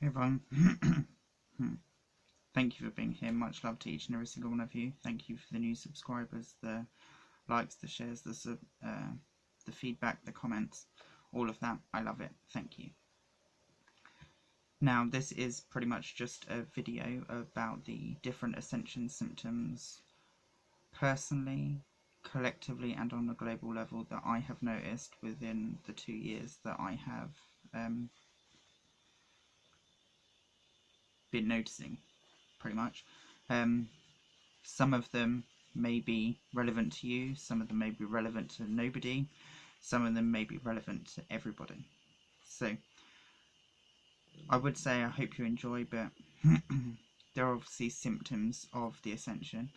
Hey everyone, thank you for being here. Much love to each and every single one of you. Thank you for the new subscribers, the likes, the shares, the feedback, the comments, all of that. I love it. Thank you. Now, this is pretty much just a video about the different Ascension symptoms personally, collectively, and on a global level that I have noticed within the 2 years that I have been noticing, pretty much. Some of them may be relevant to you, some of them may be relevant to nobody, some of them may be relevant to everybody. So, I would say I hope you enjoy, but there are obviously symptoms of the Ascension.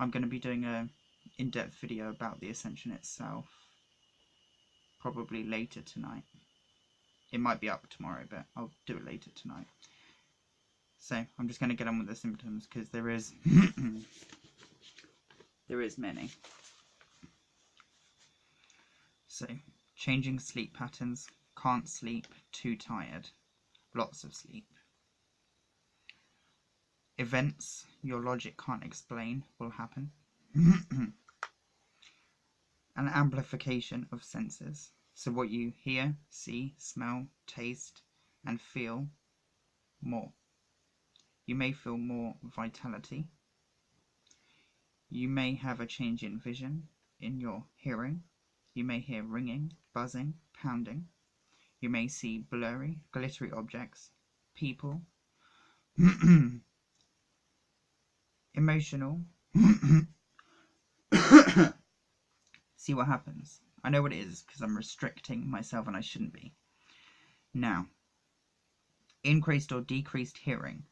I'm going to be doing an in-depth video about the Ascension itself, probably later tonight. It might be up tomorrow, but I'll do it later tonight. So, I'm just going to get on with the symptoms, because there is many. So, changing sleep patterns, can't sleep, too tired, lots of sleep. Events your logic can't explain will happen. An amplification of senses. So what you hear, see, smell, taste, and feel more. You may feel more vitality. You may have a change in vision, in your hearing. You may hear ringing, buzzing, pounding. You may see blurry, glittery objects, people. Emotional. See what happens. I know what it is because I'm restricting myself and I shouldn't be. Now, increased or decreased hearing.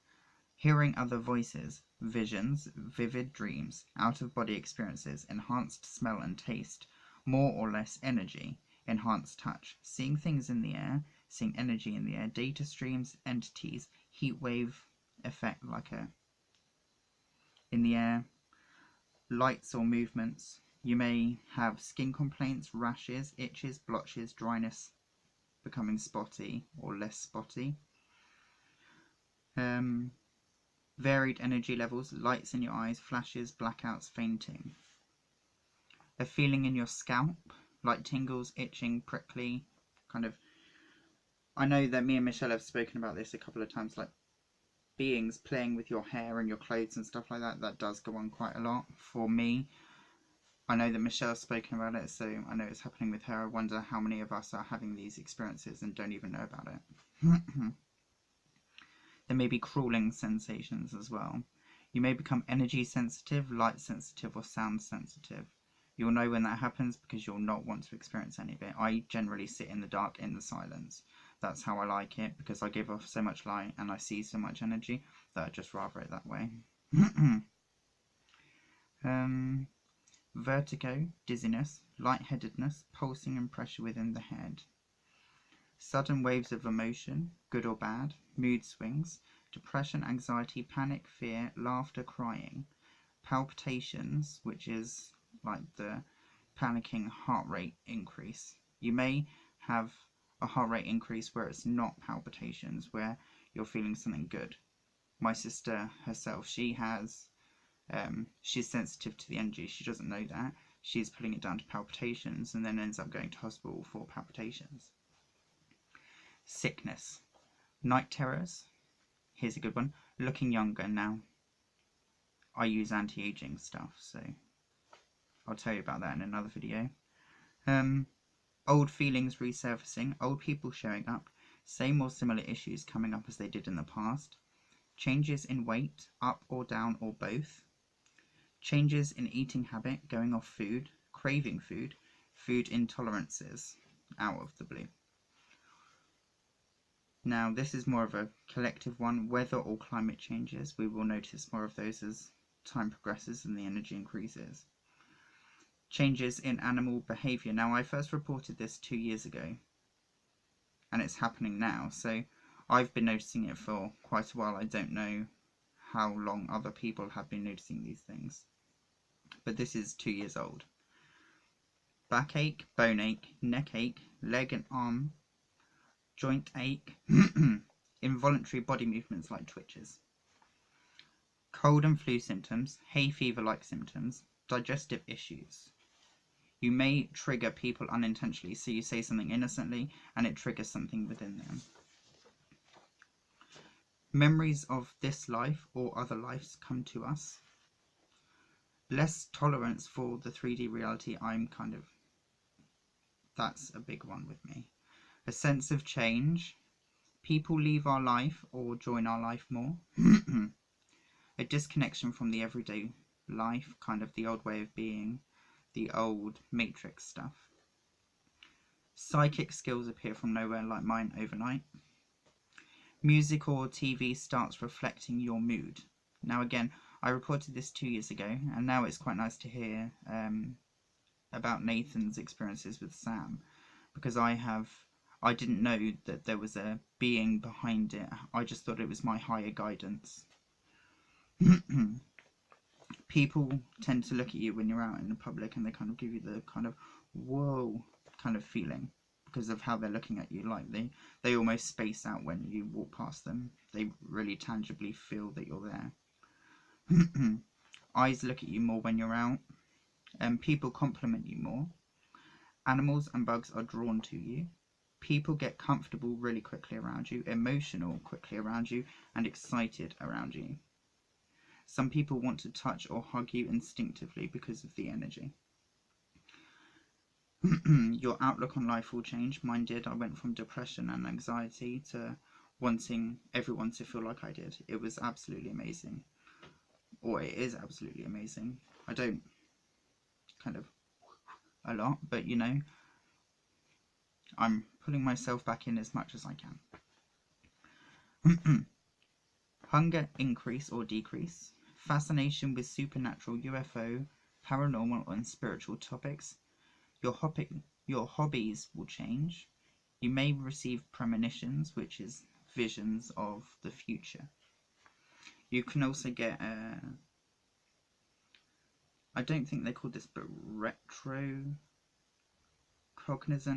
Hearing other voices, visions, vivid dreams, out-of-body experiences, enhanced smell and taste, more or less energy, enhanced touch, seeing things in the air, seeing energy in the air, data streams, entities, heat wave effect like a in the air, lights or movements. You may have skin complaints, rashes, itches, blotches, dryness, becoming spotty or less spotty. Varied energy levels, lights in your eyes, flashes, blackouts, fainting. A feeling in your scalp, like tingles, itching, prickly, kind of. I know that me and Michelle have spoken about this a couple of times, like beings playing with your hair and your clothes and stuff like that. That does go on quite a lot for me. I know that Michelle's spoken about it, so I know it's happening with her. I wonder how many of us are having these experiences and don't even know about it. There may be crawling sensations as well. You may become energy sensitive, light sensitive, or sound sensitive. You'll know when that happens because you'll not want to experience any of it. I generally sit in the dark, in the silence. That's how I like it, because I give off so much light and I see so much energy that I just rather it that way. Vertigo, dizziness, lightheadedness, pulsing and pressure within the head. Sudden waves of emotion, good or bad, mood swings, depression, anxiety, panic, fear, laughter, crying. Palpitations, which is like the panicking heart rate increase. You may have a heart rate increase where it's not palpitations, where you're feeling something good. My sister herself, she has, she's sensitive to the energy. She doesn't know that. She's putting it down to palpitations and then ends up going to hospital for palpitations. Sickness. Night terrors. Here's a good one. Looking younger now. I use anti-aging stuff, so I'll tell you about that in another video. Old feelings resurfacing. Old people showing up. Same or similar issues coming up as they did in the past. Changes in weight, up or down or both. Changes in eating habit, going off food, craving food, food intolerances, out of the blue. Now, this is more of a collective one. Weather or climate changes, we will notice more of those as time progresses and the energy increases. Changes in animal behaviour. Now, I first reported this 2 years ago, and it's happening now, so I've been noticing it for quite a while. I don't know how long other people have been noticing these things, but this is 2 years old. Backache, bone ache, neck ache, leg and arm, joint ache, involuntary body movements like twitches, cold and flu symptoms, hay fever-like symptoms, digestive issues. You may trigger people unintentionally, so you say something innocently and it triggers something within them. Memories of this life or other lives come to us. Less tolerance for the 3D reality. That's a big one with me. A sense of change. People leave our life or join our life more. A disconnection from the everyday life, kind of the old way of being, the old matrix stuff. Psychic skills appear from nowhere like mine overnight. Music or TV starts reflecting your mood. Now again, I reported this 2 years ago, and now it's quite nice to hear about Nathan's experiences with Sam, because I didn't know that there was a being behind it. I just thought it was my higher guidance. People tend to look at you when you're out in the public and they kind of give you the kind of whoa kind of feeling because of how they're looking at you. Like they almost space out when you walk past them. They really tangibly feel that you're there. Eyes look at you more when you're out, and people compliment you more. Animals and bugs are drawn to you. People get comfortable really quickly around you, emotional quickly around you, and excited around you. Some people want to touch or hug you instinctively because of the energy. Your outlook on life will change. Mine did. I went from depression and anxiety to wanting everyone to feel like I did. It was absolutely amazing. Or it is absolutely amazing. I don't kind of a lot, but you know, I'm pulling myself back in as much as I can. Hunger increase or decrease. Fascination with supernatural, UFO, paranormal and spiritual topics. Your hobbies will change. You may receive premonitions, which is visions of the future. You can also get, I don't think they call this, but retrocognizant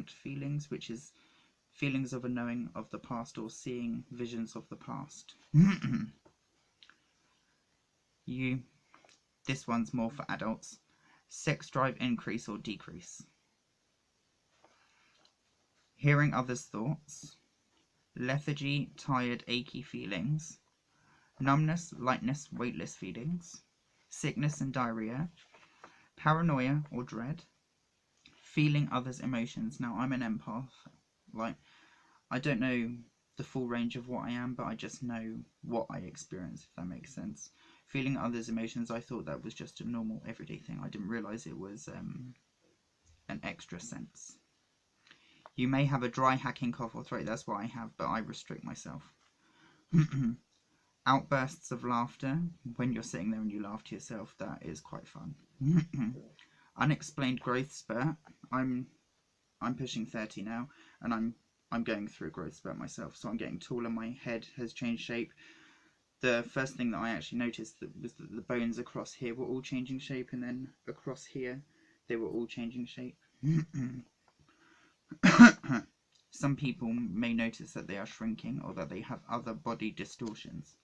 feelings, which is feelings of a knowing of the past or seeing visions of the past. This one's more for adults. Sex drive increase or decrease. Hearing others' thoughts. Lethargy, tired, achy feelings. Numbness, lightness, weightless feelings. Sickness and diarrhea. Paranoia or dread. Feeling others' emotions. Now, I'm an empath. Like, I don't know the full range of what I am, but I just know what I experience, if that makes sense. Feeling others' emotions, I thought that was just a normal, everyday thing. I didn't realise it was an extra sense. You may have a dry, hacking cough or throat. That's what I have, but I restrict myself. Outbursts of laughter. When you're sitting there and you laugh to yourself, that is quite fun. Unexplained growth spurt. I'm pushing 30 now, and I'm going through a growth spurt myself. So I'm getting taller. My head has changed shape. The first thing that I actually noticed was that the bones across here were all changing shape, and then across here they were all changing shape. Some people may notice that they are shrinking or that they have other body distortions.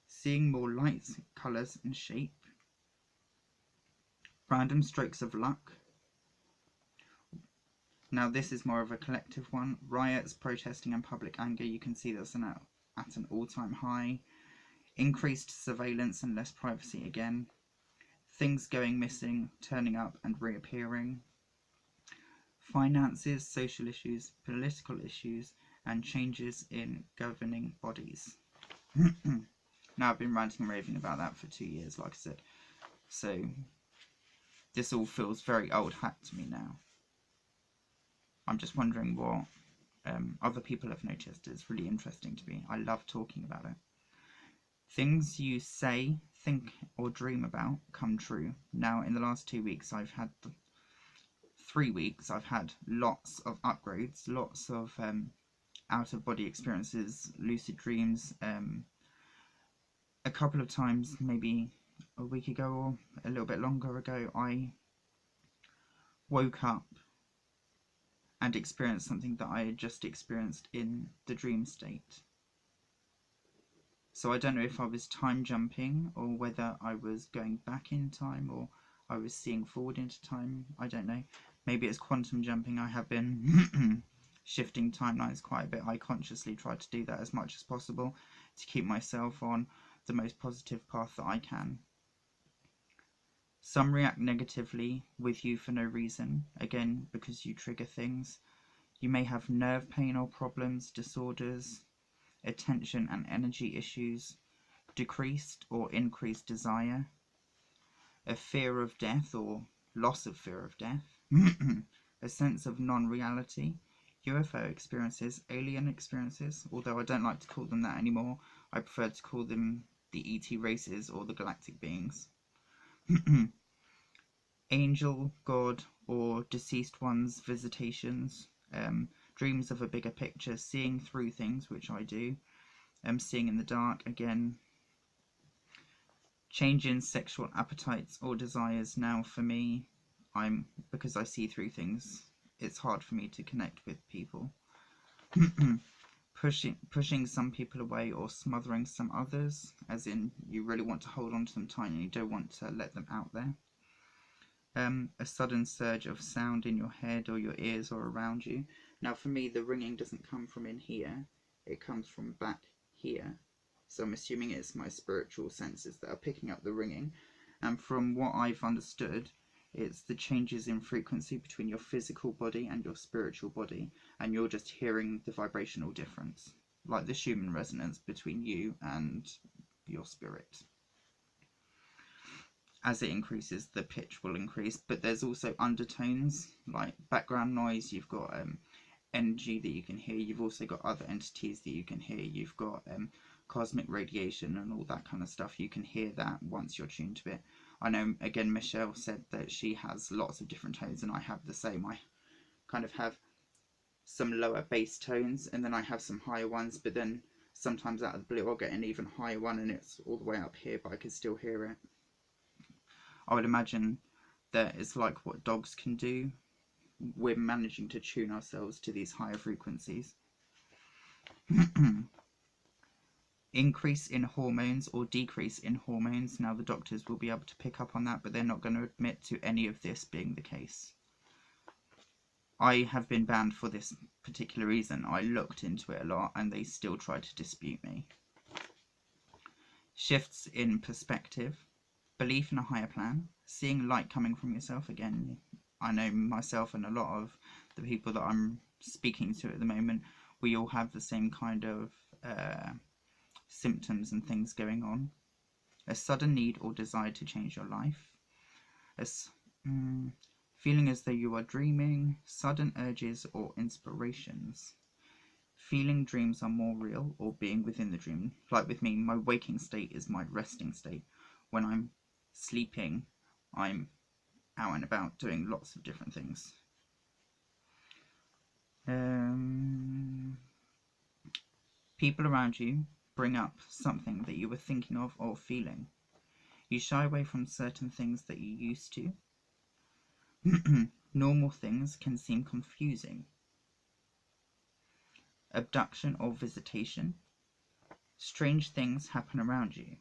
Seeing more lights, colours and shape. Random strokes of luck. Now this is more of a collective one. Riots, protesting and public anger. You can see that's at an all-time high. Increased surveillance and less privacy again. Things going missing, turning up and reappearing. Finances, social issues, political issues, and changes in governing bodies. Now I've been ranting and raving about that for 2 years, like I said. So this all feels very old hat to me now. I'm just wondering what other people have noticed. It's really interesting to me. I love talking about it. Things you say, think, or dream about come true. Now, in the last 2 weeks, 3 weeks, I've had lots of upgrades, lots of out-of-body experiences, lucid dreams. A couple of times, maybe a week ago or a little bit longer ago, I woke up and experience something that I had just experienced in the dream state. So I don't know if I was time jumping or whether I was going back in time or I was seeing forward into time. I don't know. Maybe it's quantum jumping. I have been shifting timelines quite a bit. I consciously try to do that as much as possible to keep myself on the most positive path that I can. Some react negatively with you for no reason, again because you trigger things. You may have nerve pain or problems, disorders, attention and energy issues, decreased or increased desire, a fear of death or loss of fear of death, a sense of non-reality, UFO experiences, alien experiences, although I don't like to call them that anymore. I prefer to call them the ET races or the galactic beings. Angel, God, or deceased ones' visitations, dreams of a bigger picture, seeing through things, which I do, seeing in the dark, again, change in sexual appetites or desires. Now for me, because I see through things, it's hard for me to connect with people. Pushing some people away or smothering some others, as in you really want to hold on to them tight and you don't want to let them out there. A sudden surge of sound in your head or your ears or around you. Now for me, the ringing doesn't come from in here, it comes from back here. So I'm assuming it's my spiritual senses that are picking up the ringing. And from what I've understood, it's the changes in frequency between your physical body and your spiritual body, and you're just hearing the vibrational difference, like the Schumann resonance between you and your spirit. As it increases, the pitch will increase, but there's also undertones, like background noise. You've got energy that you can hear. You've also got other entities that you can hear. You've got cosmic radiation and all that kind of stuff. You can hear that once you're tuned to it. I know, again, Michelle said that she has lots of different tones, and I have the same. I kind of have some lower bass tones, and then I have some higher ones, but then sometimes out of the blue I'll get an even higher one, and it's all the way up here, but I can still hear it. I would imagine that it's like what dogs can do. We're managing to tune ourselves to these higher frequencies. Increase in hormones or decrease in hormones. Now the doctors will be able to pick up on that, but they're not going to admit to any of this being the case. I have been banned for this particular reason. I looked into it a lot and they still try to dispute me. Shifts in perspective. Belief in a higher plan, seeing light coming from yourself. Again, I know myself and a lot of the people that I'm speaking to at the moment, we all have the same kind of symptoms and things going on. A sudden need or desire to change your life. Feeling as though you are dreaming, sudden urges or inspirations. Feeling dreams are more real or being within the dream. Like with me, my waking state is my resting state. When I'm sleeping, I'm out and about doing lots of different things. People around you bring up something that you were thinking of or feeling. You shy away from certain things that you used to. Normal things can seem confusing. Abduction or visitation. Strange things happen around you.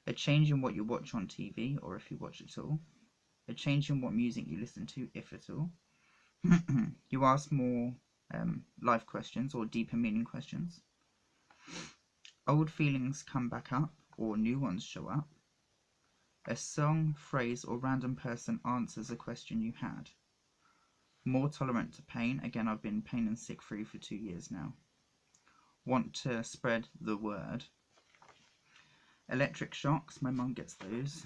A change in what you watch on TV, or if you watch at all. A change in what music you listen to, if at all. You ask more life questions or deeper meaning questions. Old feelings come back up, or new ones show up. A song, phrase, or random person answers a question you had. More tolerant to pain. Again, I've been pain and sick free for 2 years now. Want to spread the word. Electric shocks, my mum gets those.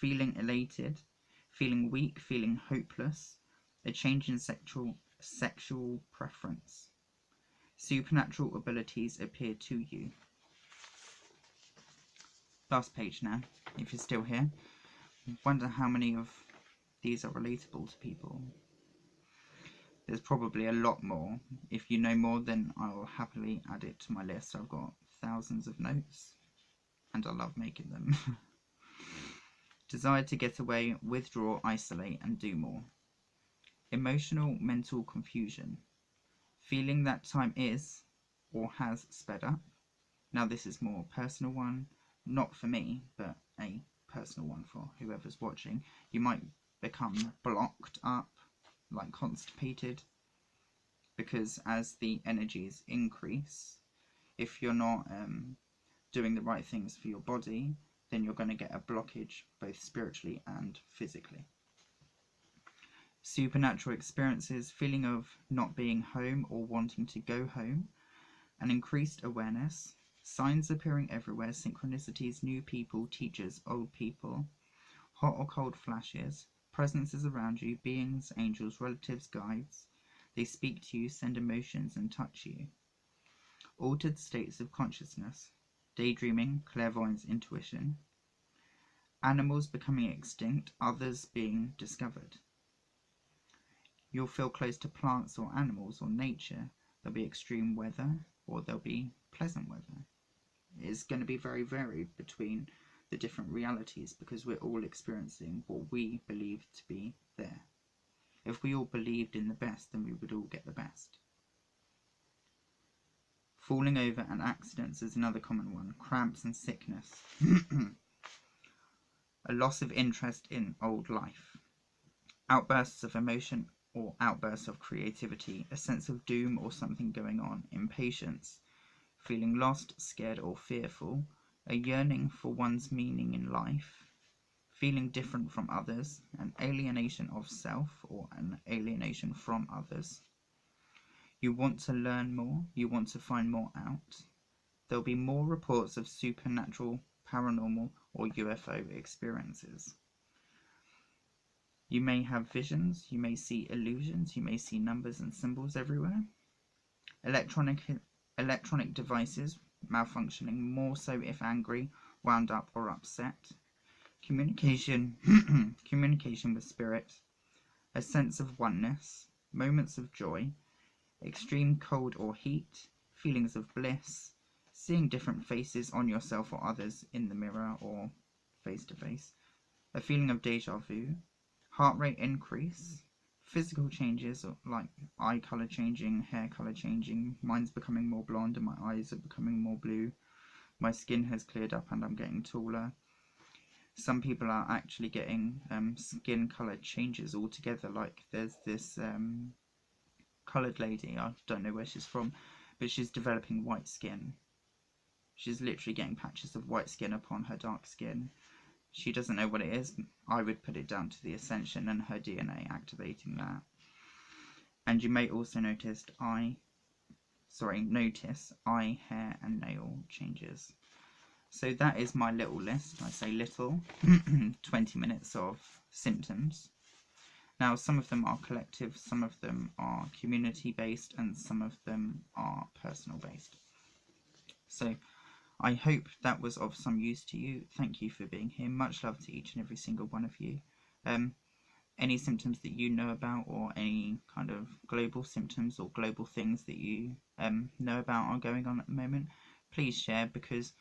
Feeling elated, feeling weak, feeling hopeless. A change in sexual preference. Supernatural abilities appear to you. Last page now, if you're still here. Wonder how many of these are relatable to people. There's probably a lot more. If you know more, then I will happily add it to my list. I've got thousands of notes, and I love making them. Desire to get away, withdraw, isolate, and do more. Emotional mental confusion. Feeling that time is or has sped up. Now this is more a personal one, not for me, but a personal one for whoever's watching. You might become blocked up, like constipated, because as the energies increase, if you're not doing the right things for your body, then you're going to get a blockage both spiritually and physically. Supernatural experiences, feeling of not being home or wanting to go home, an increased awareness, signs appearing everywhere, synchronicities, new people, teachers, old people, hot or cold flashes, presences around you, beings, angels, relatives, guides. They speak to you, send emotions, and touch you. Altered states of consciousness, daydreaming, clairvoyance, intuition. Animals becoming extinct, others being discovered. You'll feel close to plants or animals or nature. There'll be extreme weather or there'll be pleasant weather. It's going to be very varied between the different realities because we're all experiencing what we believe to be there. If we all believed in the best, then we would all get the best. Falling over and accidents is another common one. Cramps and sickness. A loss of interest in old life. Outbursts of emotion or outbursts of creativity. A sense of doom or something going on. Impatience. Feeling lost, scared or fearful. A yearning for one's meaning in life. Feeling different from others. An alienation of self or an alienation from others. You want to learn more, you want to find more out. There'll be more reports of supernatural, paranormal, or UFO experiences. You may have visions, you may see illusions, you may see numbers and symbols everywhere. Electronic devices malfunctioning, more so if angry, wound up, or upset. Communication, communication with spirit. A sense of oneness, moments of joy. Extreme cold or heat, feelings of bliss, seeing different faces on yourself or others in the mirror or face to face, a feeling of deja vu, heart rate increase, physical changes like eye colour changing, hair colour changing, mine's becoming more blonde and my eyes are becoming more blue, my skin has cleared up and I'm getting taller. Some people are actually getting skin colour changes altogether, like there's this coloured lady, I don't know where she's from, but she's developing white skin. She's literally getting patches of white skin upon her dark skin. She doesn't know what it is. I would put it down to the Ascension and her DNA activating that. And you may also notice eye, hair and nail changes. So that is my little list. I say little, 20 minutes of symptoms. Now, some of them are collective, some of them are community-based, and some of them are personal-based. So, I hope that was of some use to you. Thank you for being here. Much love to each and every single one of you. Any symptoms that you know about, or any kind of global symptoms or global things that you know about are going on at the moment, please share, because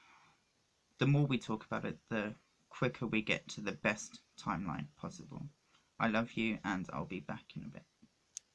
the more we talk about it, the quicker we get to the best timeline possible. I love you, and I'll be back in a bit.